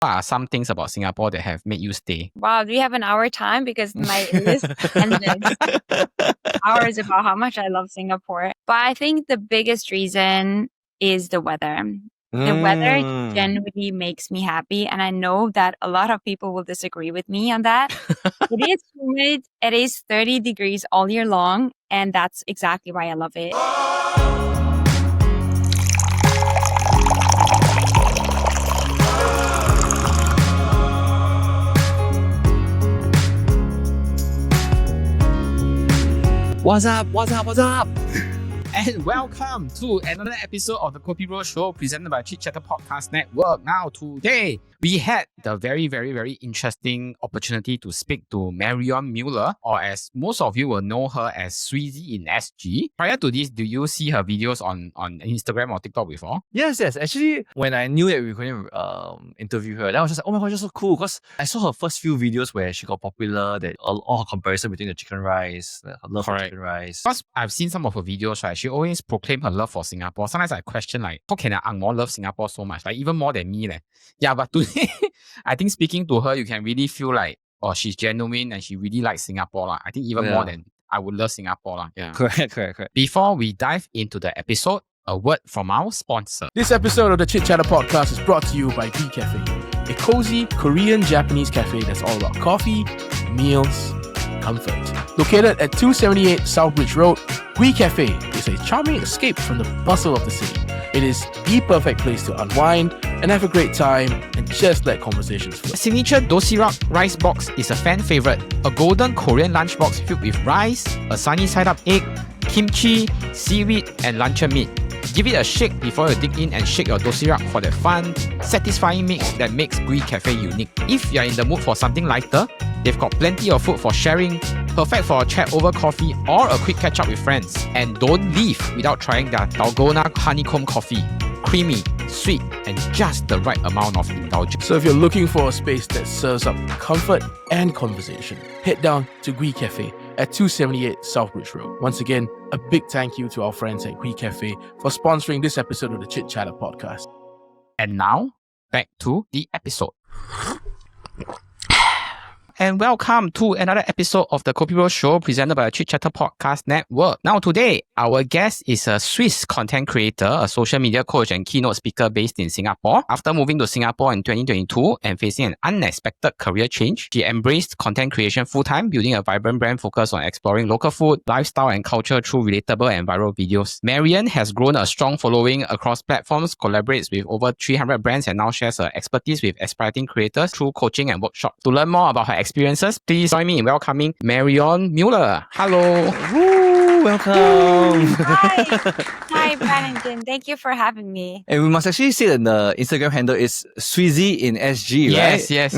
What are some things about Singapore that have made you stay? Wow, do we have an hour time? Because my list ended hours about how much I love Singapore. But I think the biggest reason is the weather. The weather genuinely makes me happy. And I know that a lot of people will disagree with me on that. It is humid. It is 30 degrees all year long. And that's exactly why I love it. What's up? What's up? What's up? And welcome to another episode of the KopiBros show presented by Chit Chatter Podcast Network. Now, today, we had the very interesting opportunity to speak to Marion Müller, or as most of you will know her as SWIZZY in SG. Prior to this, do you see her videos on Instagram or TikTok before? Yes. Actually, when I knew that we were going to interview her, I was just like, oh my gosh, that's so cool. Because I saw her first few videos where she got popular, that all her comparison between the chicken rice, her love for chicken rice. Because I've seen some of her videos, right? She always proclaimed her love for Singapore. Sometimes I question, like, how can an Ang Moh love Singapore so much? Like, even more than me. Yeah, but today, I think speaking to her, you can really feel like, oh, she's genuine and she really likes Singapore. I think even more than I would love Singapore. Yeah. Correct. Before we dive into the episode, a word from our sponsor. This episode of the Chit Chatter Podcast is brought to you by Gui Cafe, a cozy Korean-Japanese cafe that's all about coffee, meals, comfort. Located at 278 Southbridge Road, Gui Cafe is a charming escape from the bustle of the city. It is the perfect place to unwind and have a great time and just let conversations flow. Signature dosirak rice box is a fan favorite. A golden Korean lunchbox filled with rice, a sunny side-up egg, kimchi, seaweed, and luncheon meat. Give it a shake before you dig in and shake your dosirak for that fun, satisfying mix that makes Gui Cafe unique. If you're in the mood for something lighter, they've got plenty of food for sharing, perfect for a chat over coffee or a quick catch up with friends. And don't leave without trying their Dalgona honeycomb coffee. Creamy, sweet, and just the right amount of indulge. So if you're looking for a space that serves up comfort and conversation, head down to Gui Cafe at 278 Southbridge Road. Once again, a big thank you to our friends at Gui Cafe for sponsoring this episode of the Chit Chatter Podcast. And now, back to the episode. And welcome to another episode of the KopiBros show presented by the Chit Chatter Podcast Network. Now today, our guest is a Swiss content creator, a social media coach and keynote speaker based in Singapore. After moving to Singapore in 2022 and facing an unexpected career change, she embraced content creation full-time, building a vibrant brand focused on exploring local food, lifestyle and culture through relatable and viral videos. Marion has grown a strong following across platforms, collaborates with over 300 brands and now shares her expertise with aspiring creators through coaching and workshops. To learn more about her experiences, please join me in welcoming Marion Müller. Hello. Woo, welcome. Hi, Brandon. Thank you for having me. And we must actually say that the Instagram handle is SWIZZY in SG, right? Yes.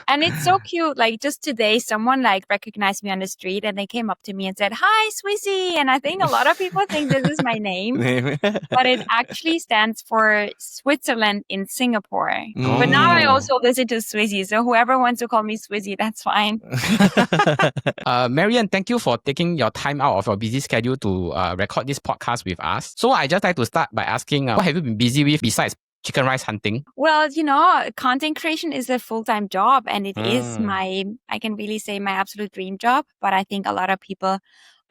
And it's so cute. Like just today, someone recognized me on the street and they came up to me and said, "Hi, SWIZZY." And I think a lot of people think this is my name, but it actually stands for Switzerland in Singapore. But now I also listen to SWIZZY. So whoever wants to call me SWIZZY, that's fine. Marion, thank you for taking your time out of your busy schedule to record this podcast with us. So I just like to start by asking, what have you been busy with besides chicken rice hunting? Well, content creation is a full-time job and it is I can really say my absolute dream job. But I think a lot of people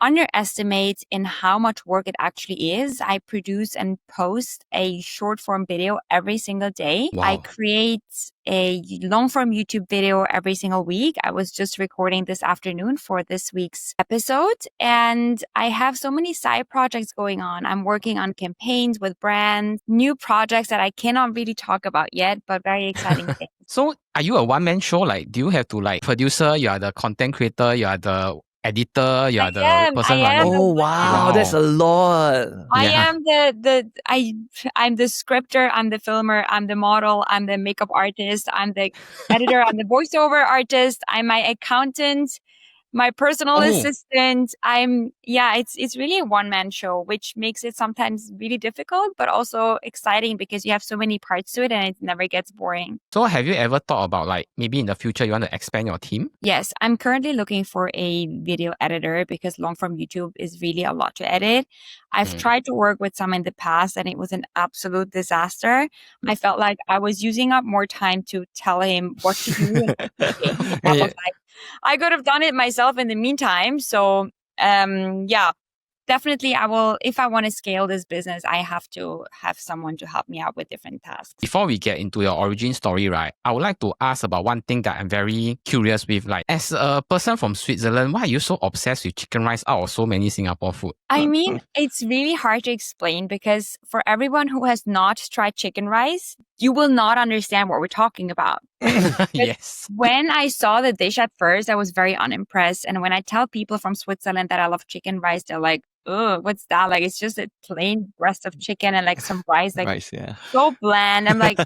underestimate in how much work it actually is. I produce and post a short form video every single day. Wow. I create a long form YouTube video every single week. I was just recording this afternoon for this week's episode. And I have so many side projects going on. I'm working on campaigns with brands, new projects that I cannot really talk about yet, but very exciting things. So are you a one-man show? Do you have to producer, you are the content creator, you are the editor, you are the person running? Oh wow, that's a lot. I'm the scripter, I'm the filmer, I'm the model, I'm the makeup artist, I'm the editor, I'm the voiceover artist, I'm my accountant, my personal Oh. assistant. It's really a one-man show, which makes it sometimes really difficult, but also exciting because you have so many parts to it and it never gets boring. So have you ever thought about like maybe in the future you want to expand your team? Yes, I'm currently looking for a video editor because long-form YouTube is really a lot to edit. I've tried to work with some in the past and it was an absolute disaster. I felt like I was using up more time to tell him what to do. And I was like, I could have done it myself in the meantime. So, definitely I will, if I want to scale this business, I have to have someone to help me out with different tasks. Before we get into your origin story, right, I would like to ask about one thing that I'm very curious with. Like, as a person from Switzerland, why are you so obsessed with chicken rice out of so many Singapore food? I mean, it's really hard to explain because for everyone who has not tried chicken rice, you will not understand what we're talking about. Yes. When I saw the dish at first, I was very unimpressed. And when I tell people from Switzerland that I love chicken rice, they're like, oh, what's that? Like, it's just a plain breast of chicken and like some rice, like Rice, yeah. so bland. I'm like,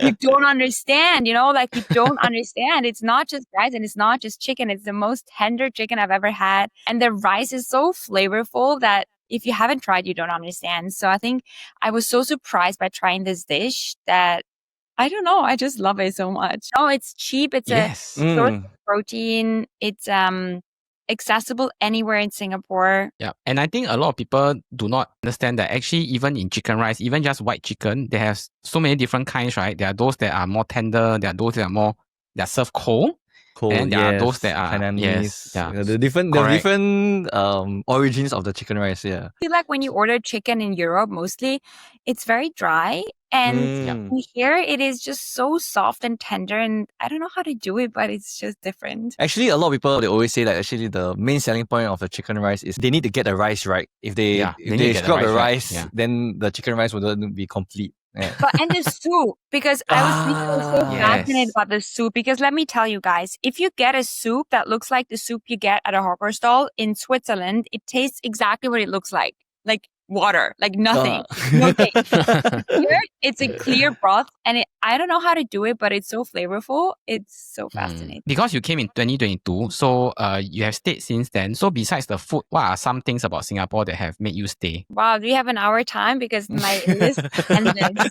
you don't understand, you don't understand. It's not just rice and it's not just chicken. It's the most tender chicken I've ever had. And the rice is so flavorful that if you haven't tried, you don't understand. So I think I was so surprised by trying this dish that I don't know. I just love it so much. Oh, it's cheap. It's a source of protein. It's accessible anywhere in Singapore. Yeah. And I think a lot of people do not understand that actually even in chicken rice, even just white chicken, they have so many different kinds, right? There are those that are more tender. There are those that are served cold. And there are those that are Hainanese. yeah. The different origins of the chicken rice, yeah. I feel like when you order chicken in Europe, mostly it's very dry. And here it is just so soft and tender. And I don't know how to do it, but it's just different. Actually, a lot of people, they always say that actually the main selling point of the chicken rice is they need to get the rice right. If they screw up the rice, then the chicken rice wouldn't be complete. Yeah. And the soup, because I was so fascinated about the soup. Because let me tell you guys, if you get a soup that looks like the soup you get at a hawker stall in Switzerland, it tastes exactly what it looks like water, like nothing. No taste. Here, it's a clear broth, and I don't know how to do it, but it's so flavorful. It's so fascinating. Because you came in 2022, so you have stayed since then. So besides the food, what are some things about Singapore that have made you stay? Wow, do we have an hour time? Because my list endless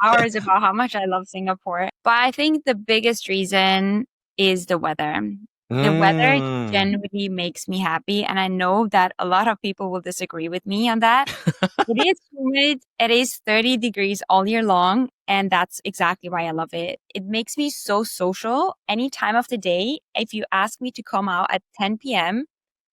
hours about how much I love Singapore. But I think the biggest reason is the weather. The weather genuinely makes me happy. And I know that a lot of people will disagree with me on that. It is humid. It is 30 degrees all year long. And that's exactly why I love it. It makes me so social any time of the day. If you ask me to come out at 10 p.m.,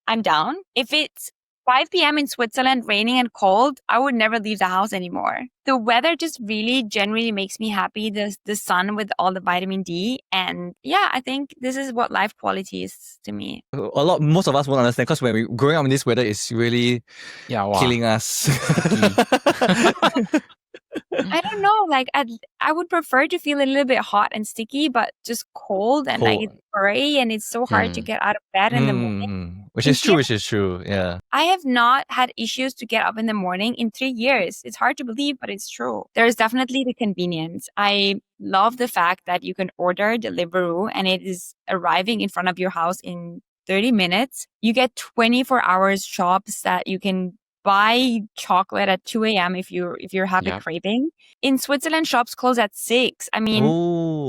I'm down. If it's 5 p.m. in Switzerland, raining and cold, I would never leave the house anymore. The weather just really generally makes me happy. The sun with all the vitamin D. And yeah, I think this is what life quality is to me. Most of us won't understand because when we're growing up in this weather, it's really killing us. I don't know. Like I would prefer to feel a little bit hot and sticky, but just cold and like it's gray and it's so hard to get out of bed in the morning. Which is true. Yeah. I have not had issues to get up in the morning in 3 years. It's hard to believe, but it's true. There's definitely the convenience. I love the fact that you can order Deliveroo and it is arriving in front of your house in 30 minutes. You get 24 hours shops that you can buy chocolate at 2 a.m. if you're having craving. In Switzerland, shops close at 6. I mean,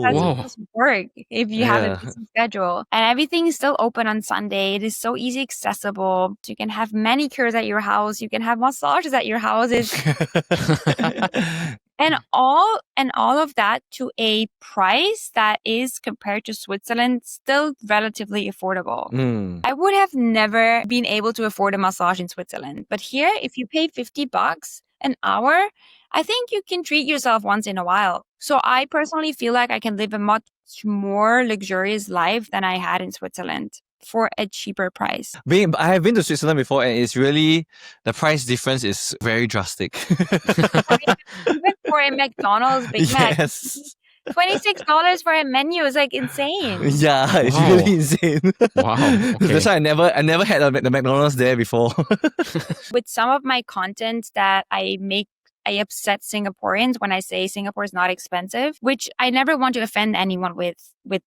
that doesn't work if you have a busy schedule. And everything is still open on Sunday. It is so easy accessible. You can have manicures at your house. You can have massages at your house. And all of that to a price that is, compared to Switzerland, still relatively affordable. I would have never been able to afford a massage in Switzerland. But here, if you pay $50 an hour, I think you can treat yourself once in a while. So I personally feel like I can live a much more luxurious life than I had in Switzerland for a cheaper price. I have been to Switzerland before and it's really, the price difference is very drastic. I mean, even for a McDonald's Big Mac, $26 for a menu is like insane. Yeah, it's really insane. Wow. Okay. That's why I never had the McDonald's there before. With some of my content that I make, I upset Singaporeans when I say Singapore is not expensive, which I never want to offend anyone with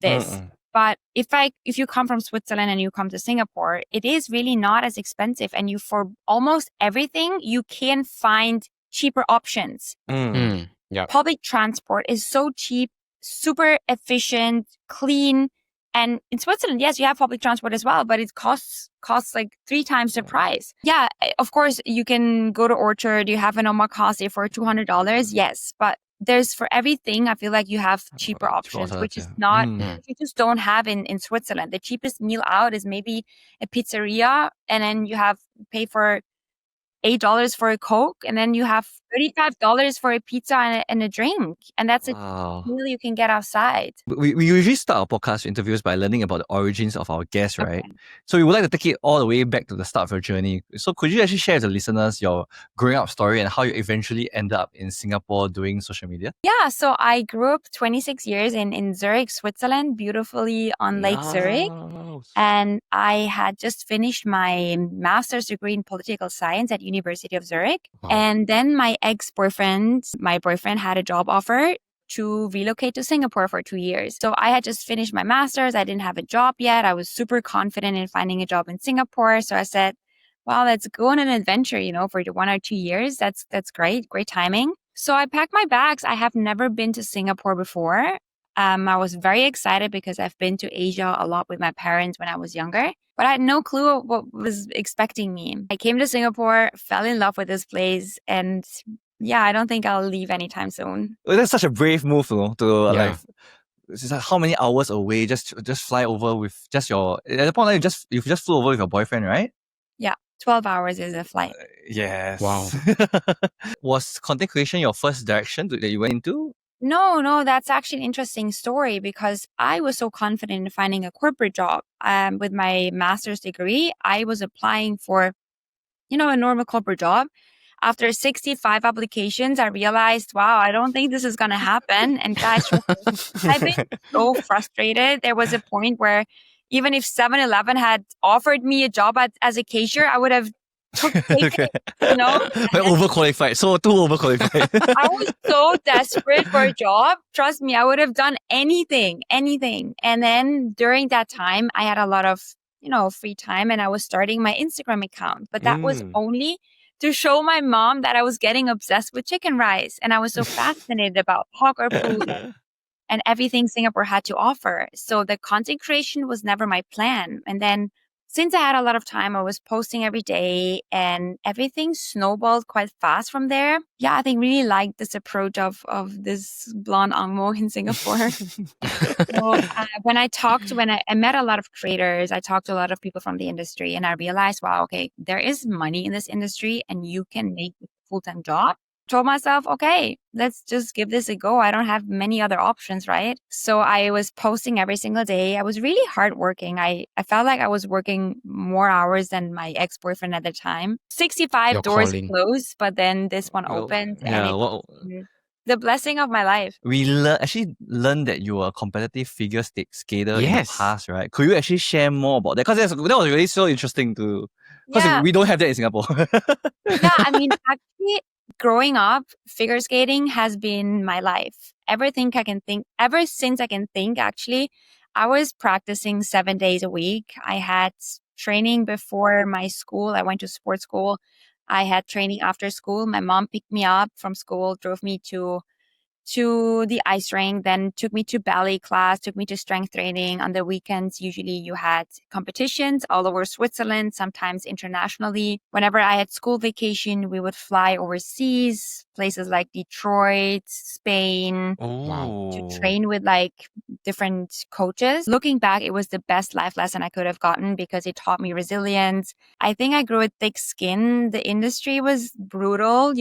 this. But if you come from Switzerland and you come to Singapore, it is really not as expensive. And you, for almost everything, you can find cheaper options. Yeah. Public transport is so cheap, super efficient, clean. And in Switzerland, yes, you have public transport as well, but it costs like 3 times the price. Yeah, of course, you can go to Orchard, you have an omakase for $200. Yes, but there's for everything, I feel like you have cheaper options, which is not, you just don't have in Switzerland. The cheapest meal out is maybe a pizzeria, and then you have pay for $8 for a Coke, and then you have $35 for a pizza and a drink. And that's a meal you can get outside. We usually start our podcast interviews by learning about the origins of our guests, right? Okay. So we would like to take it all the way back to the start of your journey. So could you actually share with the listeners your growing up story and how you eventually ended up in Singapore doing social media? Yeah, so I grew up 26 years in Zurich, Switzerland, beautifully on Lake Zurich. And I had just finished my master's degree in political science at University of Zurich. Wow. And then my boyfriend had a job offer to relocate to Singapore for 2 years. So I had just finished my master's. I didn't have a job yet. I was super confident in finding a job in Singapore. So I said, well, let's go on an adventure, for 1 or 2 years. That's great timing. So I packed my bags. I have never been to Singapore before. I was very excited because I've been to Asia a lot with my parents when I was younger, but I had no clue what was expecting me. I came to Singapore, fell in love with this place, and yeah, I don't think I'll leave anytime soon. Well, that's such a brave move, to Yeah. it's like how many hours away just fly over with just your, at the point you just flew over with your boyfriend, right? Yeah, 12 hours is a flight. Yes. Wow. Was content creation your first direction that you went into? No, that's actually an interesting story because I was so confident in finding a corporate job. With my master's degree, I was applying for, a normal corporate job. After 65 applications, I realized, wow, I don't think this is going to happen. And guys, I've been so frustrated. There was a point where even if 7-Eleven had offered me a job as a cashier, I would have taken it, Overqualified. So too overqualified. I was so desperate for a job. Trust me, I would have done anything. And then during that time, I had a lot of, free time and I was starting my Instagram account. But that was only to show my mom that I was getting obsessed with chicken rice. And I was so fascinated about hawker food and everything Singapore had to offer. So the content creation was never my plan. And then since I had a lot of time, I was posting every day and everything snowballed quite fast from there. Yeah, I think really liked this approach of this blonde angmo in Singapore. So when I met a lot of creators, I talked to a lot of people from the industry and I realized, wow, okay, there is money in this industry and you can make it a full-time job. Told myself, okay, let's just give this a go. I don't have many other options, right? So I was posting every single day. I was really hardworking. I felt like I was working more hours than my ex-boyfriend at the time. 65 Your doors calling. closed, but then this one opened. And Yeah, it was the blessing of my life. we actually learned that you were a competitive figure skater in the Yes. past, right? Could you actually share more about that? Because that was really so interesting to, because Yeah. we don't have that in Singapore. Yeah, I mean, actually, growing up, figure skating has been my life. Ever since I can think, actually, I was practicing 7 days a week. I had training before my school. I went to sports school. I had training after school. My mom picked me up from school, drove me to the ice rink, then took me to ballet class, took me to strength training. On the weekends, usually you had competitions all over Switzerland, sometimes internationally. Whenever I had school vacation, we would fly overseas, places like Detroit, Spain, to train with like different coaches. Looking back, it was the best life lesson I could have gotten because it taught me resilience. I think I grew a thick skin. The industry was brutal,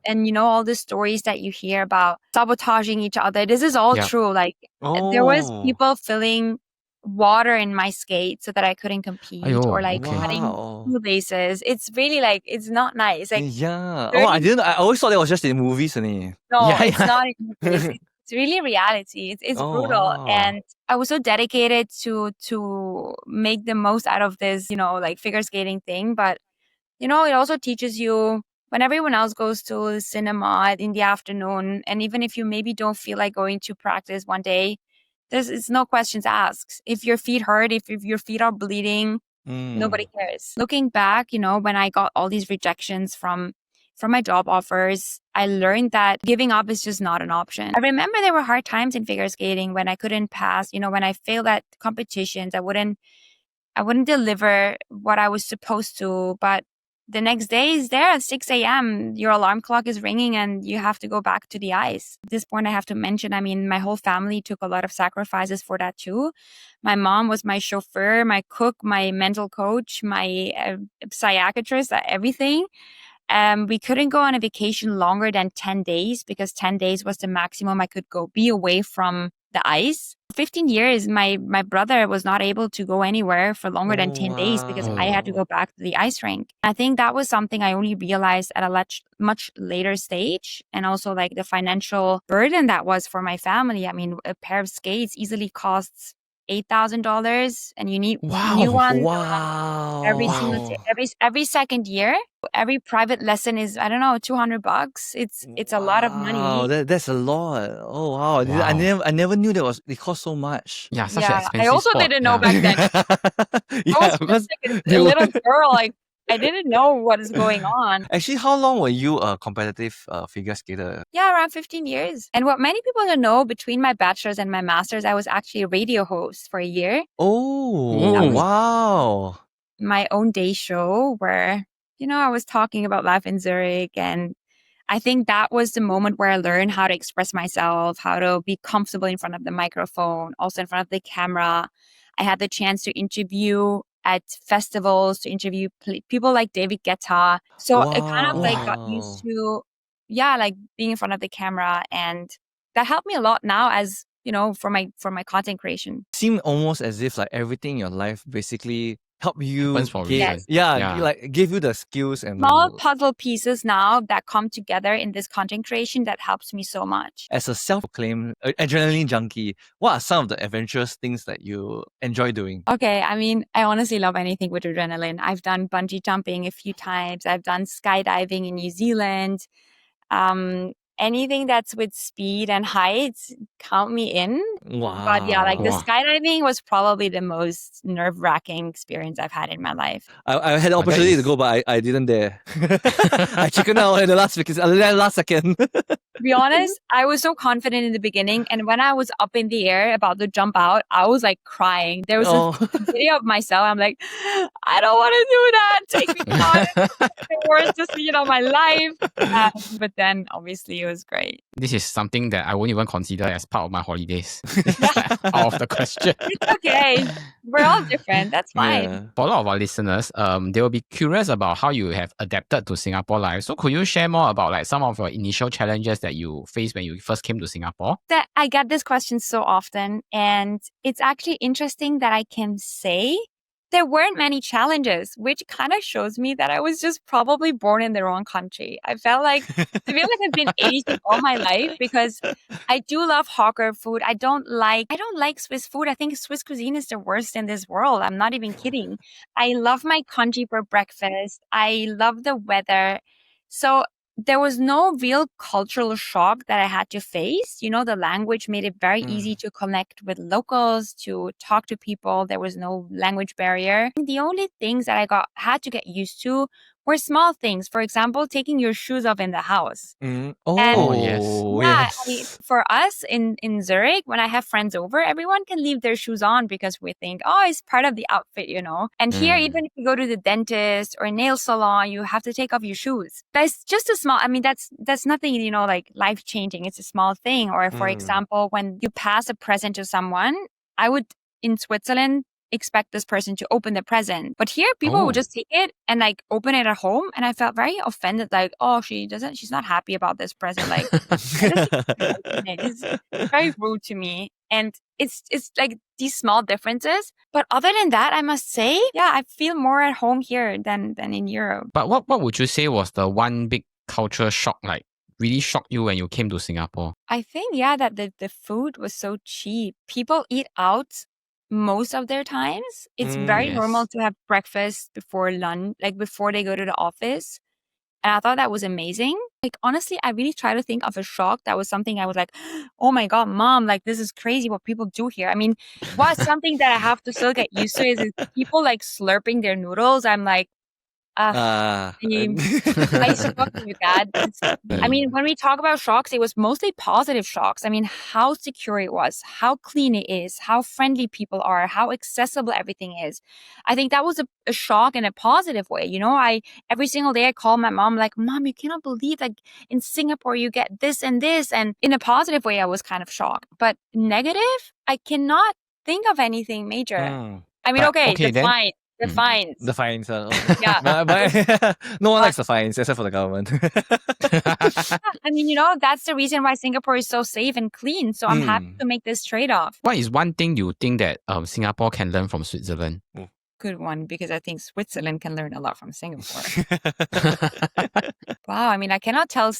and all the stories that you hear about sabotaging each other. This is all true. Like there was people filling water in my skates so that I couldn't compete, or like cutting shoelaces. It's really like, it's not nice. Like, yeah. I always thought that was just in movies only. no, it's not. It's really reality. It's brutal. Wow. And I was so dedicated to make the most out of this, like figure skating thing. But, it also teaches you when everyone else goes to the cinema in the afternoon, and even if you maybe don't feel like going to practice one day, It's no questions asked. If your feet hurt, if your feet are bleeding, nobody cares. Looking back, when I got all these rejections from my job offers, I learned that giving up is just not an option. I remember there were hard times in figure skating when I couldn't pass, when I failed at competitions, I wouldn't deliver what I was supposed to, but the next day is there at 6 a.m. Your alarm clock is ringing and you have to go back to the ice. At this point, I have to mention, my whole family took a lot of sacrifices for that too. My mom was my chauffeur, my cook, my mental coach, my psychiatrist, everything. We couldn't go on a vacation longer than 10 days because 10 days was the maximum I could be away from the ice. 15 years, my brother was not able to go anywhere for longer than 10 days because I had to go back to the ice rink. I think that was something I only realized at a much later stage. And also like the financial burden that was for my family. A pair of skates easily costs $8,000 and you need new ones every second year. Every private lesson is, I don't know, $200. It's a lot of money. Wow, that's a lot. Oh wow. I never knew it cost so much. Yeah, such an expensive I also sport. didn't know back then. I was because just like a little girl, like I didn't know what is going on. Actually, how long were you a competitive figure skater? Yeah, around 15 years. And what many people don't know, between my bachelor's and my master's, I was actually a radio host for a year. Oh, wow. My own day show where, I was talking about life in Zurich. And I think that was the moment where I learned how to express myself, how to be comfortable in front of the microphone, also in front of the camera. I had the chance to interview at festivals, to interview people like David Guetta. So I kind of got used to, like being in front of the camera, and that helped me a lot now as, for my content creation. Seemed almost as if like everything in your life basically help you give you the skills and small puzzle pieces now that come together in this content creation that helps me so much. As a self-proclaimed adrenaline junkie, what are some of the adventurous things that you enjoy doing? Okay, I honestly love anything with adrenaline. I've done bungee jumping a few times. I've done skydiving in New Zealand. Anything that's with speed and heights, count me in. Wow. But the skydiving was probably the most nerve-wracking experience I've had in my life. I had the opportunity to go, but I didn't dare. I chickened out in the last second. To be honest, I was so confident in the beginning, and when I was up in the air about to jump out, I was like crying. There was a video of myself. I'm like, I don't want to do that. Take me out. The worst decision of my life. But then, obviously, it was great. This is something that I won't even consider as part of my holidays. Out of the question. It's okay. We're all different. That's fine. Yeah. For a lot of our listeners, they will be curious about how you have adapted to Singapore life. So could you share more about like some of your initial challenges that you faced when you first came to Singapore? That I get this question so often, and it's actually interesting that I can say there weren't many challenges, which kind of shows me that I was just probably born in the wrong country. I feel like I've been Asian all my life because I do love hawker food. I don't like Swiss food. I think Swiss cuisine is the worst in this world. I'm not even kidding. I love my congee for breakfast. I love the weather. So there was no real cultural shock that I had to face. The language made it very easy to connect with locals, to talk to people. There was no language barrier. The only things that I had to get used to were small things. For example, taking your shoes off in the house. Yes. For us in Zurich, when I have friends over, everyone can leave their shoes on because we think, it's part of the outfit, And here, even if you go to the dentist or nail salon, you have to take off your shoes. That's just a small, that's nothing, like life changing. It's a small thing. Or for example, when you pass a present to someone, I would, in Switzerland, expect this person to open the present. But here, people would just take it and like open it at home. And I felt very offended, like, she's not happy about this present. Like, it's very rude to me. And it's like these small differences. But other than that, I must say, I feel more at home here than in Europe. But what would you say was the one big culture shock, like really shocked you when you came to Singapore? I think, that the food was so cheap. People eat out most of their times. It's very normal to have breakfast before lunch, like before they go to the office. And I thought that was amazing. Like, honestly, I really try to think of a shock that was something I was like, oh my God, mom, like, this is crazy what people do here. I mean, what's something that I have to still get used to is people like slurping their noodles. I'm like, I struggle with that. I mean, when we talk about shocks, it was mostly positive shocks. I mean, how secure it was, how clean it is, how friendly people are, how accessible everything is. I think that was a shock in a positive way. You know, every single day I call my mom, like, Mom, you cannot believe like in Singapore you get this and this. And in a positive way, I was kind of shocked. But negative, I cannot think of anything major. I mean, okay, the then. fine. The fines. The fines. Yeah. But no one likes the fines except for the government. I mean, you know, that's the reason why Singapore is so safe and clean. So I'm happy to make this trade-off. What is one thing you think that Singapore can learn from Switzerland? Good one, because I think Switzerland can learn a lot from Singapore. Wow, I mean, I cannot tell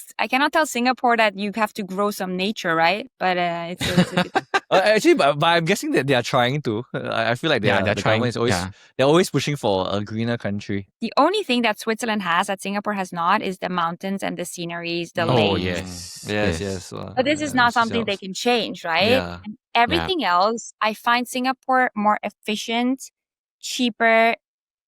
Singapore that you have to grow some nature, right? But it's a actually, but I'm guessing that they are trying to. I feel like they're the trying. government is always they're always pushing for a greener country. The only thing that Switzerland has that Singapore has not is the mountains and the sceneries, the lakes. Yes. But this is not something they can change, right? Yeah. And everything else, I find Singapore more efficient, cheaper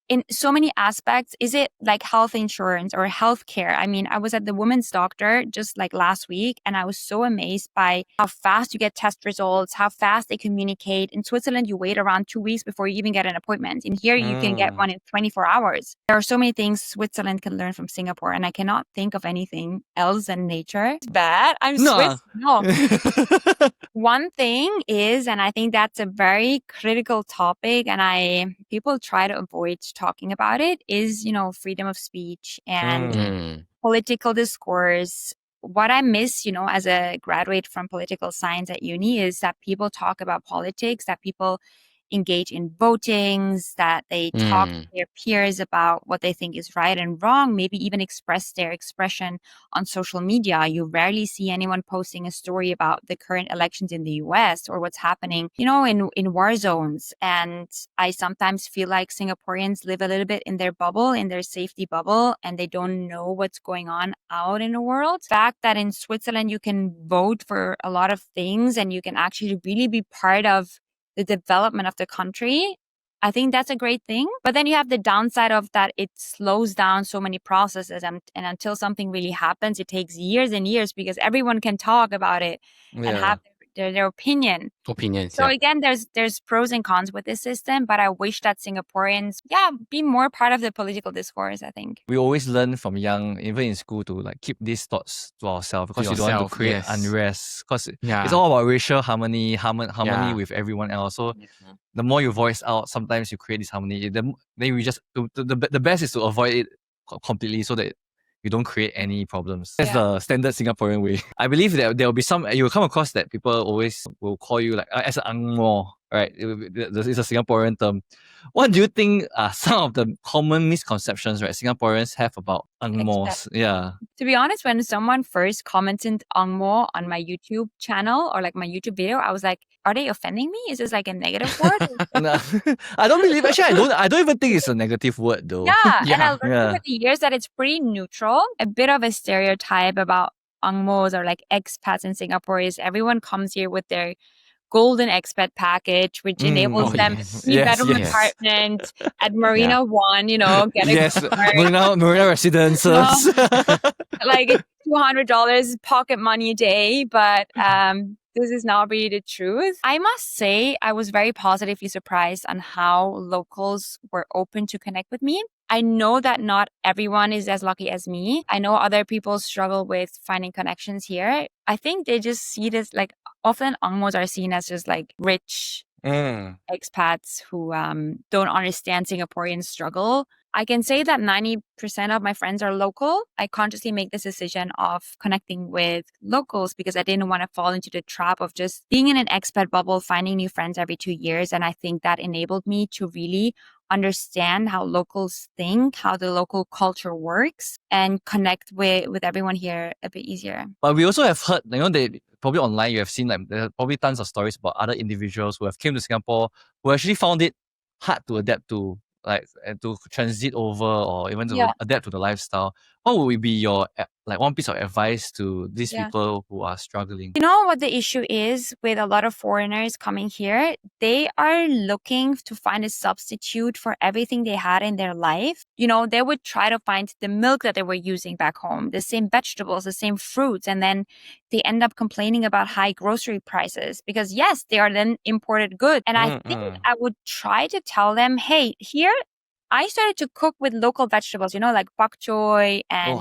in so many aspects. Is it like health insurance or healthcare? I mean, I was at the women's doctor just like last week, and I was so amazed by how fast you get test results, how fast they communicate. In Switzerland, you wait around 2 weeks before you even get an appointment. In here, you can get one in 24 hours. There are so many things Switzerland can learn from Singapore, and I cannot think of anything else than nature. It's bad. I'm Swiss. No. One thing is, and I think that's a very critical topic, and people try to avoid talking about it, is, you know, freedom of speech and political discourse. What I miss, you know, as a graduate from political science at uni is that people talk about politics, that people engage in votings, that they talk to their peers about what they think is right and wrong, maybe even express their expression on social media. You rarely see anyone posting a story about the current elections in the US or what's happening, you know, in war zones. And I sometimes feel like Singaporeans live a little bit in their bubble, in their safety bubble, and they don't know what's going on out in the world. The fact that in Switzerland you can vote for a lot of things and you can actually really be part of the development of the country, I think that's a great thing. But then you have the downside of that it slows down so many processes, and until something really happens, it takes years and years because everyone can talk about it and have their opinion. So again, there's pros and cons with this system, but I wish that Singaporeans, be more part of the political discourse, I think. We always learn from young, even in school, to like keep these thoughts to ourselves because you don't want to create unrest. Because it's all about racial harmony with everyone else. So the more you voice out, sometimes you create this harmony. Then we just the best is to avoid it completely so that you don't create any problems. That's the standard Singaporean way. I believe that there will be you'll come across that people always will call you like as an ang mo, right? It's a Singaporean term. What do you think are some of the common misconceptions, right, Singaporeans have about ang mos? Yeah. To be honest, when someone first commented ang mo on my YouTube channel or like my YouTube video, I was like, are they offending me? Is this like a negative word? No, I don't believe. Actually, I don't even think it's a negative word though. And I learned over the years that it's pretty neutral. A bit of a stereotype about ang mos or like expats in Singapore is everyone comes here with their golden expat package, which enables them a 3-bedroom apartment at Marina One, you know, get a Marina residences. like $200 pocket money a day, but this is not really the truth. I must say I was very positively surprised on how locals were open to connect with me. I know that not everyone is as lucky as me. I know other people struggle with finding connections here. I think they just see this like often ang mos are seen as just like rich expats who don't understand Singaporean struggle. I can say that 90% of my friends are local. I consciously make this decision of connecting with locals because I didn't want to fall into the trap of just being in an expat bubble, finding new friends every 2 years. And I think that enabled me to really understand how locals think, how the local culture works, and connect with everyone here a bit easier. But we also have heard, you know, they probably online you have seen like there are probably tons of stories about other individuals who have came to Singapore who actually found it hard to adapt to, like, and to transit over or even to adapt to the lifestyle. what would be your one piece of advice to these people who are struggling? You know what the issue is with a lot of foreigners coming here? They are looking to find a substitute for everything they had in their life. You know, they would try to find the milk that they were using back home, the same vegetables, the same fruits, and then they end up complaining about high grocery prices because yes, they are then imported goods. And I think I would try to tell them, hey, here I started to cook with local vegetables, you know, like bok choy and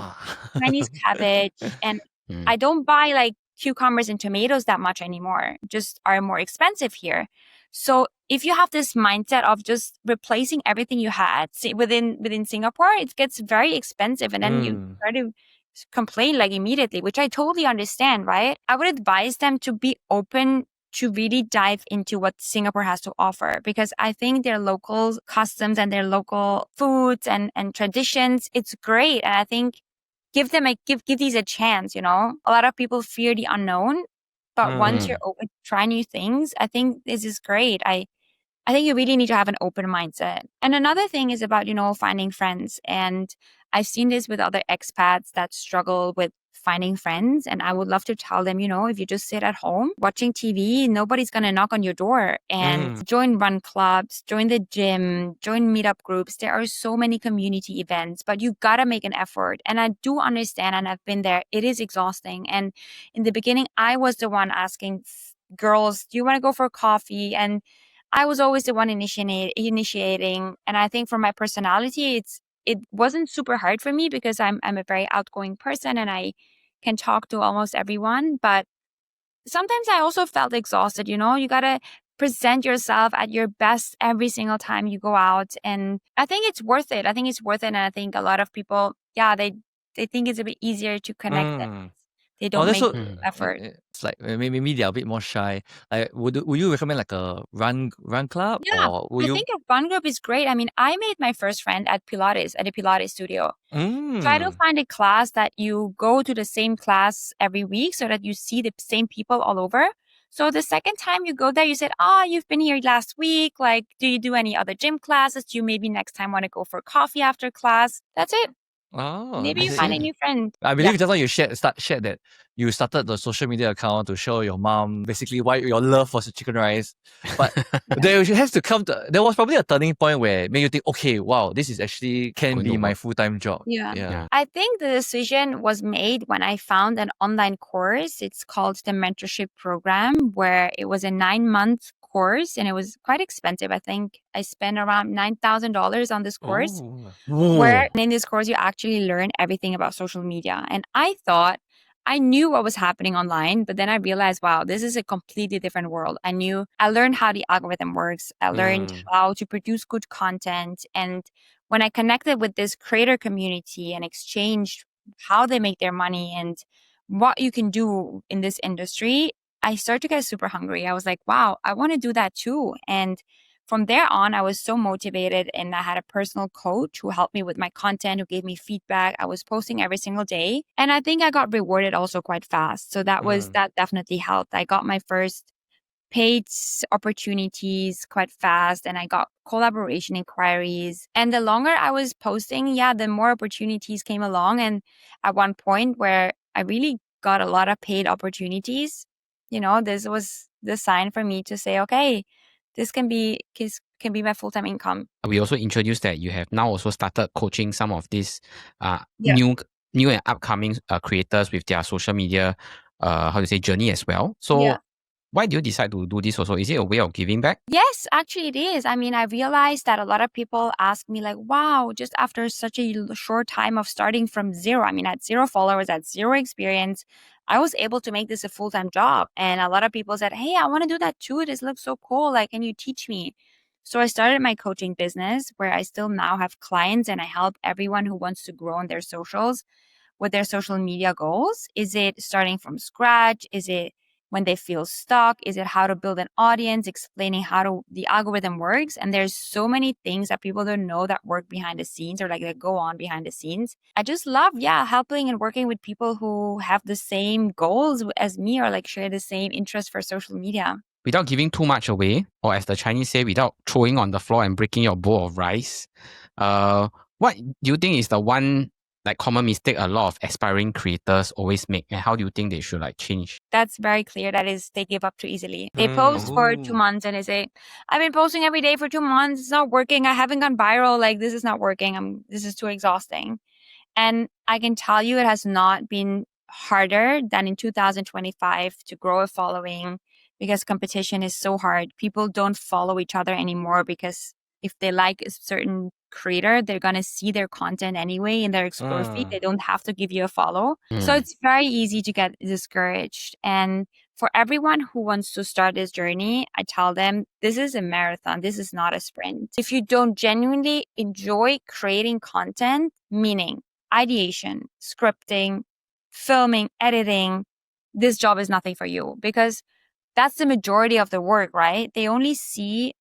Chinese cabbage. And I don't buy like cucumbers and tomatoes that much anymore, just are more expensive here. So if you have this mindset of just replacing everything you had within Singapore, it gets very expensive. And then you try to complain like immediately, which I totally understand, right? I would advise them to be open to really dive into what Singapore has to offer, because I think their local customs and their local foods and traditions, it's great. And I think give these a chance, you know. A lot of people fear the unknown, but once you're open to try new things, I think this is great. I think you really need to have an open mindset. And another thing is about, you know, finding friends. And I've seen this with other expats that struggle with finding friends. And I would love to tell them, you know, if you just sit at home watching TV, nobody's going to knock on your door. And join run clubs, join the gym, join meetup groups. There are so many community events, but you got to make an effort. And I do understand, and I've been there. It is exhausting. And in the beginning, I was the one asking girls, do you want to go for coffee? And I was always the one initiating. And I think for my personality, it wasn't super hard for me because I'm a very outgoing person and I can talk to almost everyone. But sometimes I also felt exhausted, you know. You got to present yourself at your best every single time you go out. And I think it's worth it. And I think a lot of people, they think it's a bit easier to connect them. They don't make effort. It's like maybe they are a bit more shy. Like, would you recommend like a run club? Yeah, or I think a fun group is great. I mean, I made my first friend at a Pilates studio. Try to find a class that you go to the same class every week so that you see the same people all over. So the second time you go there, you said, you've been here last week. Like, do you do any other gym classes? Do you maybe next time want to go for coffee after class? That's it. Maybe you find a new friend. I believe just now you shared that you started the social media account to show your mom basically why your love for chicken rice. But there was probably a turning point where made you think, okay, wow, this is actually can be my full-time job. Yeah. I think the decision was made when I found an online course. It's called the mentorship program, where it was a 9-month course and it was quite expensive. I think I spent around $9,000 on this course, where in this course you actually learn everything about social media. And I thought I knew what was happening online, but then I realized, wow, this is a completely different world. I learned how the algorithm works. I learned how to produce good content. And when I connected with this creator community and exchanged how they make their money and what you can do in this industry, I started to get super hungry. I was like, wow, I want to do that too. And from there on, I was so motivated, and I had a personal coach who helped me with my content, who gave me feedback. I was posting every single day. And I think I got rewarded also quite fast. So that definitely helped. I got my first paid opportunities quite fast, and I got collaboration inquiries. And the longer I was posting, the more opportunities came along. And at one point where I really got a lot of paid opportunities, you know, this was the sign for me to say, okay, this can be my full-time income. We also introduced that you have now also started coaching some of these new and upcoming creators with their social media, journey as well. So why do you decide to do this also? Is it a way of giving back? Yes, actually it is. I mean, I realized that a lot of people ask me like, wow, just after such a short time of starting from zero, I mean, I had 0 followers, I had 0 experience, I was able to make this a full-time job. And a lot of people said, hey, I want to do that too. This looks so cool. Like, can you teach me? So I started my coaching business, where I still now have clients, and I help everyone who wants to grow on their socials with their social media goals. Is it starting from scratch? Is it when they feel stuck? Is it how to build an audience, explaining how the algorithm works? And there's so many things that people don't know that work behind the scenes, or like that go on behind the scenes. I just love, helping and working with people who have the same goals as me, or like share the same interest for social media. Without giving too much away, or as the Chinese say, without throwing on the floor and breaking your bowl of rice, what do you think is the one like common mistake a lot of aspiring creators always make, and how do you think they should like change? That's very clear. That is, they give up too easily. They post for 2 months and they say, I've been posting every day for 2 months. It's not working. I haven't gone viral. Like, this is not working. This is too exhausting. And I can tell you it has not been harder than in 2025 to grow a following, because competition is so hard. People don't follow each other anymore because if they like a certain creator, they're going to see their content anyway in their Explore feed. They don't have to give you a follow. So it's very easy to get discouraged. And for everyone who wants to start this journey, I tell them this is a marathon. This is not a sprint. If you don't genuinely enjoy creating content, meaning ideation, scripting, filming, editing, this job is nothing for you, because that's the majority of the work, right? They only see,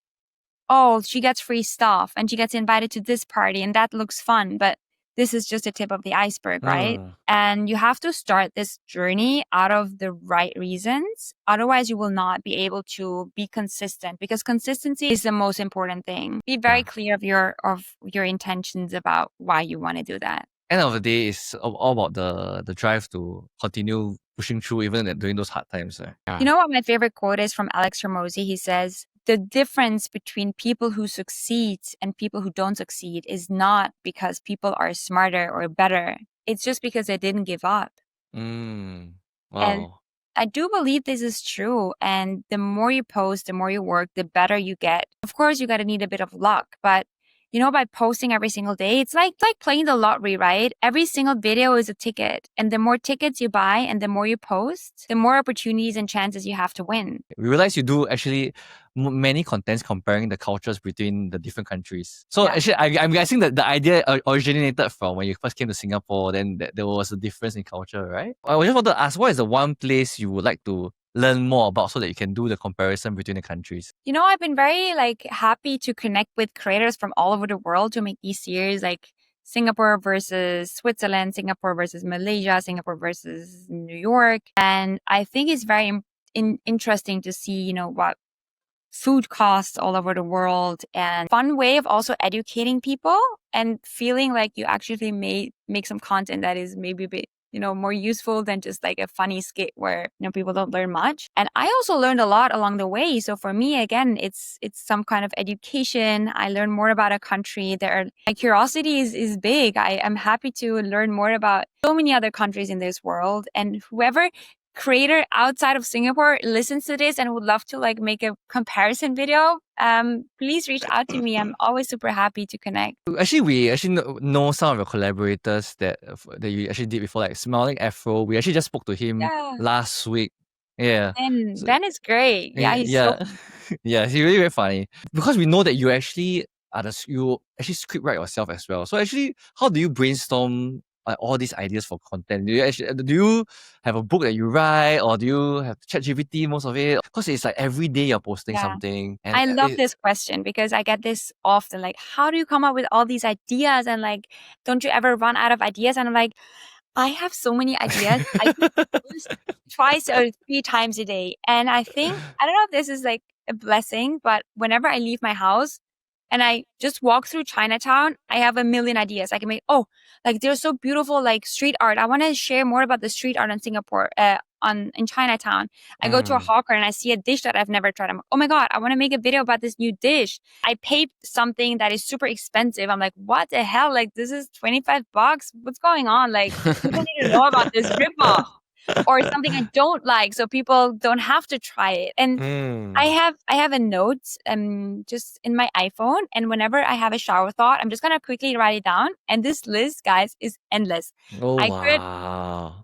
oh, she gets free stuff and she gets invited to this party and that looks fun. But this is just the tip of the iceberg, right? And you have to start this journey out of the right reasons. Otherwise, you will not be able to be consistent, because consistency is the most important thing. Be very clear of your intentions about why you want to do that. End of the day, it's all about the drive to continue pushing through even during those hard times. Right? You know what my favorite quote is from Alex Hormozi? He says, the difference between people who succeed and people who don't succeed is not because people are smarter or better. It's just because they didn't give up. Wow. And I do believe this is true. And the more you post, the more you work, the better you get. Of course, you got to need a bit of luck, but you know, by posting every single day, it's like playing the lottery, right? Every single video is a ticket. And the more tickets you buy and the more you post, the more opportunities and chances you have to win. We realize you do actually many contents comparing the cultures between the different countries. So actually, I'm guessing that the idea originated from when you first came to Singapore, then there was a difference in culture, right? I just wanted to ask, what is the one place you would like to learn more about so that you can do the comparison between the countries? You know, I've been very happy to connect with creators from all over the world to make these series, like Singapore versus Switzerland, Singapore versus Malaysia, Singapore versus New York. And I think it's very interesting to see, you know, what food costs all over the world, and fun way of also educating people and feeling like you actually may make some content that is maybe a bit, you know, more useful than just like a funny skit where, you know, people don't learn much. And I also learned a lot along the way. So for me, again, it's some kind of education. I learn more about a country. My curiosity is big. I am happy to learn more about so many other countries in this world. And whoever creator outside of Singapore listens to this and would love to like make a comparison video, please reach out to me. I'm always super happy to connect. Actually, we know some of your collaborators that you actually did before, like Smiling Afro. We actually just spoke to him last week. Yeah. And Ben is great. Yeah, he's so yeah, he's really very funny. Because we know that you actually script write yourself as well. So actually, how do you brainstorm all these ideas for content? Do you have a book that you write, or do you have ChatGPT most of it? Because it's like every day you're posting something. And I love this question because I get this often. Like, how do you come up with all these ideas? And like, don't you ever run out of ideas? And I'm like, I have so many ideas. I post 2 or 3 times a day. And I think, I don't know if this is like a blessing, but whenever I leave my house and I just walk through Chinatown, I have a million ideas. I can make, there's so beautiful like street art. I want to share more about the street art in Singapore, in Chinatown. I go to a hawker and I see a dish that I've never tried. I'm like, oh my God, I want to make a video about this new dish. I paid something that is super expensive. I'm like, what the hell? Like, this is $25. What's going on? Like, people need to know about this ripoff. Or something I don't like, so people don't have to try it. And I have a note just in my iPhone, and whenever I have a shower thought, I'm just gonna quickly write it down. And this list, guys, is endless. I could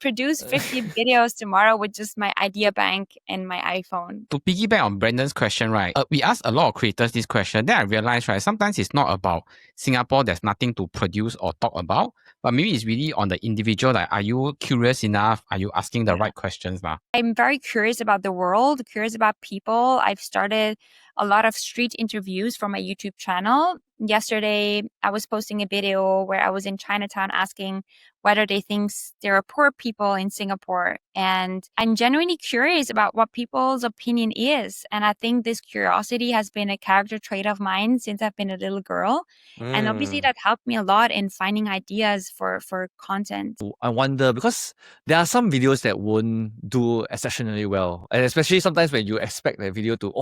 produce 50 videos tomorrow with just my idea bank and my iPhone. To piggyback on Brandon's question, right? We asked a lot of creators this question. Then I realized, right, sometimes it's not about Singapore. There's nothing to produce or talk about, but maybe it's really on the individual. Like, are you curious enough? Are you asking the right questions now? I'm very curious about the world, curious about people. I've started a lot of street interviews for my YouTube channel. Yesterday, I was posting a video where I was in Chinatown asking whether they think there are poor people in Singapore. And I'm genuinely curious about what people's opinion is. And I think this curiosity has been a character trait of mine since I've been a little girl. And obviously that helped me a lot in finding ideas for content. I wonder, because there are some videos that won't do exceptionally well. And especially sometimes when you expect the video to,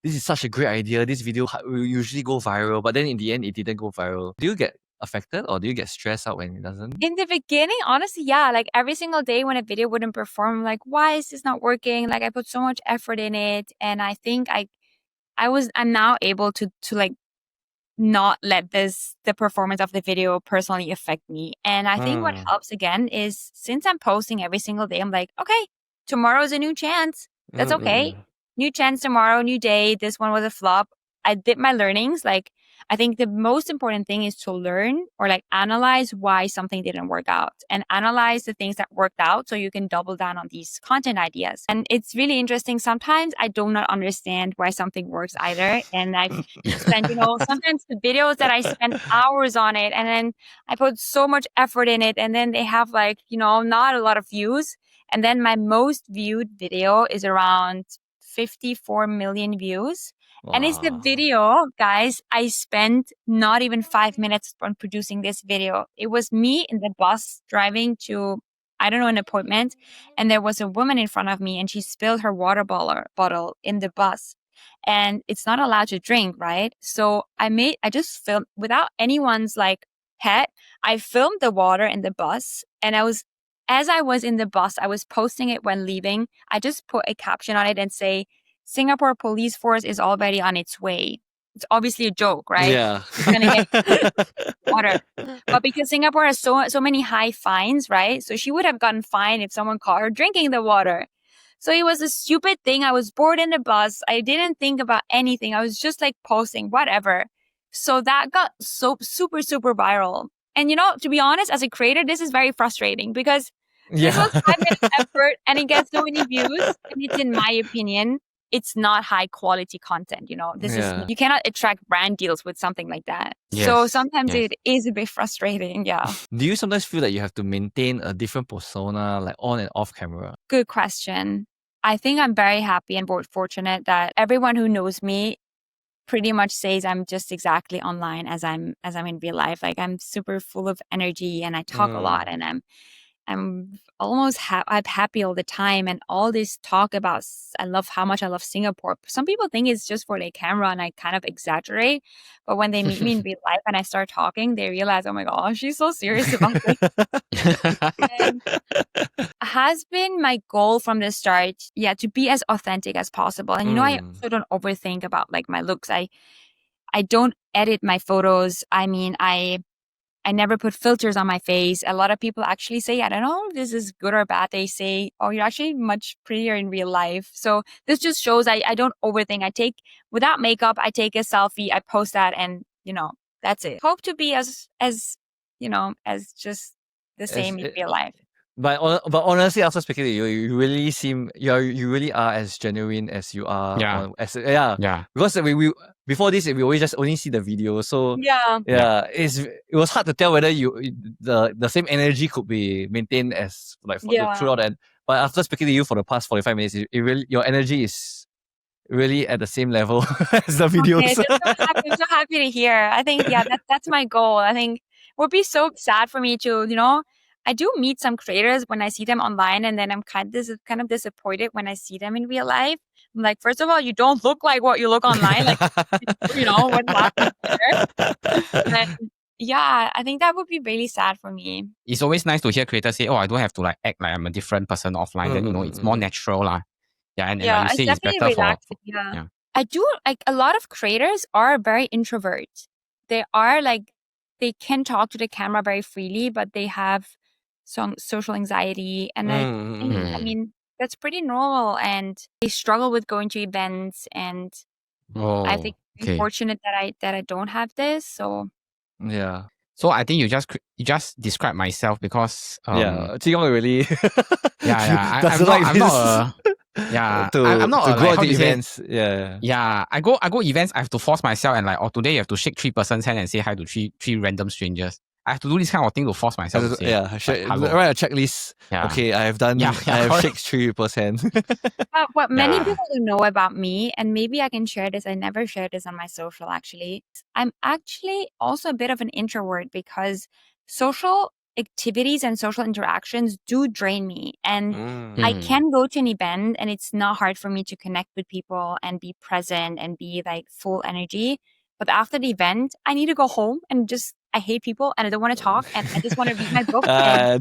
this is such a great idea, this video will usually go viral, but then in the end, it didn't go viral. Do you get affected or do you get stressed out when it doesn't? In the beginning, honestly, yeah, like every single day when a video wouldn't perform, I'm like, why is this not working? Like I put so much effort in it. And I think I'm now able to like not let the performance of the video personally affect me. And I think what helps again is since I'm posting every single day, I'm like, okay, tomorrow's a new chance. That's okay. New chance tomorrow, new day. This one was a flop. I did my learnings. Like, I think the most important thing is to learn or like analyze why something didn't work out and analyze the things that worked out so you can double down on these content ideas. And it's really interesting. Sometimes I do not understand why something works either. And I've spent, sometimes the videos that I spend hours on it and then I put so much effort in it and then they have like, not a lot of views. And then my most viewed video is around 54 million views. Wow. And it's the video, guys, I spent not even 5 minutes on producing this video. It was me in the bus driving to, an appointment. And there was a woman in front of me and she spilled her water bottle in the bus. And it's not allowed to drink, right? So I just filmed without anyone's like head. I filmed the water in the bus and as I was in the bus, I was posting it when leaving. I just put a caption on it and say, Singapore police force is already on its way. It's obviously a joke, right? Yeah. It's gonna get water. But because Singapore has so many high fines, right? So she would have gotten fined if someone caught her drinking the water. So it was a stupid thing. I was bored in the bus. I didn't think about anything. I was just like posting whatever. So that got so super, super viral. And to be honest, as a creator, this is very frustrating because this was 5 minutes effort and it gets so many views. And it's, in my opinion, it's not high quality content. You cannot attract brand deals with something like that. Yes. So sometimes it is a bit frustrating. Yeah. Do you sometimes feel that you have to maintain a different persona, like on and off camera? Good question. I think I'm very happy and fortunate that everyone who knows me pretty much says I'm just exactly online as I'm in real life. Like I'm super full of energy and I talk a lot and I'm almost I'm happy all the time. And all this talk about how much I love Singapore. Some people think it's just for the camera and I kind of exaggerate. But when they meet me in real life and I start talking, they realize, oh my gosh, she's so serious about it. Has been my goal from the start, to be as authentic as possible. And I also don't overthink about like my looks. I don't edit my photos. I mean, I never put filters on my face. A lot of people actually say, I don't know if this is good or bad. They say, oh, you're actually much prettier in real life. So this just shows I don't overthink. Without makeup, I take a selfie, I post that and, that's it. Hope to be as just the same in real life. But honestly, after speaking to you, you really are as genuine as you are. Yeah. Because we before this, we always just only see the video. So it was hard to tell whether the same energy could be maintained as like throughout. But after speaking to you for the past 45 minutes, your energy is really at the same level as the videos. Okay, I'm so happy to hear. I think that's my goal. I think it would be so sad for me to I do meet some creators when I see them online, and then I'm kind of disappointed when I see them in real life. I'm like, first of all, you don't look like what you look online. Like, what happened there? And I think that would be really sad for me. It's always nice to hear creators say, "Oh, I don't have to like act like I'm a different person offline." Then it's more natural, lah. Yeah, and like you say, it's better relaxing. I do like a lot of creators are very introvert. They are like they can talk to the camera very freely, but they have some social anxiety, and I mean that's pretty normal, and they struggle with going to events, and I think I'm fortunate that I don't have this. So so I think you just described myself because Qing really I'm not to go like, to events. I go events. I have to force myself and like, today you have to shake 3 person's hand and say hi to three random strangers. I have to do this kind of thing to force myself to say. Yeah, write a checklist. Yeah. Okay, I have done. I have shaked 3%. What many people don't know about me, and maybe I can share this. I never shared this on my social. Actually, I'm actually also a bit of an introvert because social activities and social interactions do drain me, and I can go to an event and it's not hard for me to connect with people and be present and be like full energy. But after the event, I need to go home and I hate people and I don't want to talk and I just want to read my book. I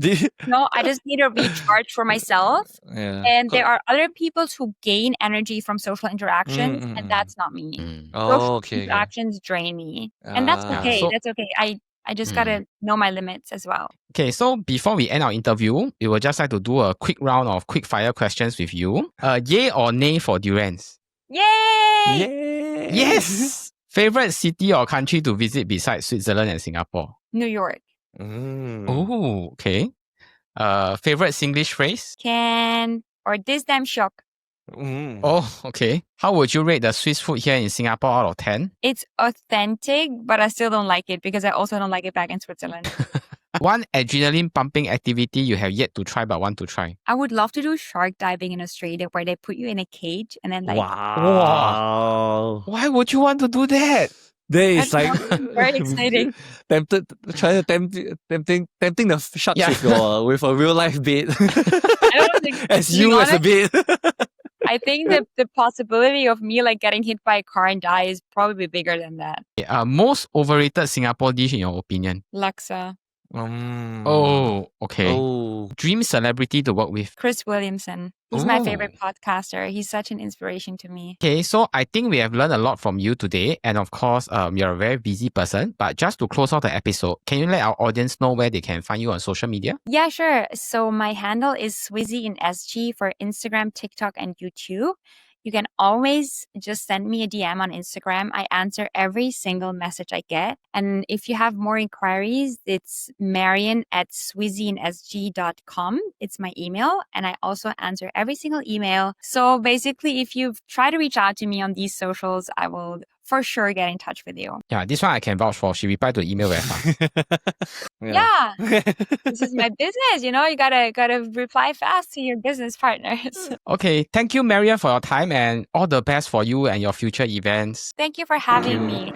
just need to recharge for myself. Yeah. And there are other people who gain energy from social interactions, and that's not me. Social interactions drain me, and that's okay. That's okay. I just gotta know my limits as well. Okay, so before we end our interview, we would just like to do a quick round of quick fire questions with you. Yay or nay for durians? Yay! Yay! Yes! Favorite city or country to visit besides Switzerland and Singapore? New York. Oh, okay. Favorite Singlish phrase? Can or this damn shock. Oh, okay. How would you rate the Swiss food here in Singapore out of 10? It's authentic, but I still don't like it because I also don't like it back in Switzerland. One adrenaline-pumping activity you have yet to try but want to try? I would love to do shark diving in Australia where they put you in a cage and then Wow. Why would you want to do that? It's like very exciting. Tempting the sharks with a real life bait. I don't think as you honest, as a bait. I think that the possibility of me like getting hit by a car and die is probably bigger than that. Most overrated Singapore dish in your opinion? Laksa. Oh, okay. Dream celebrity to work with? Chris Williamson. He's my favorite podcaster. He's such an inspiration to me. Okay, so I think we have learned a lot from you today. And of course, you're a very busy person. But just to close out the episode, can you let our audience know where they can find you on social media? Yeah, sure. So my handle is SWIZZY in SG for Instagram, TikTok, and YouTube. You can always just send me a DM on Instagram. I answer every single message I get. And if you have more inquiries, it's marion@swizzynsg.com. It's my email. And I also answer every single email. So basically, if you try to reach out to me on these socials, I will for sure get in touch with you. Yeah, this one I can vouch for. She replied to the email very fast. Yeah. This is my business. You know, you gotta reply fast to your business partners. Okay. Thank you, Marion, for your time and all the best for you and your future events. Thank you for having me.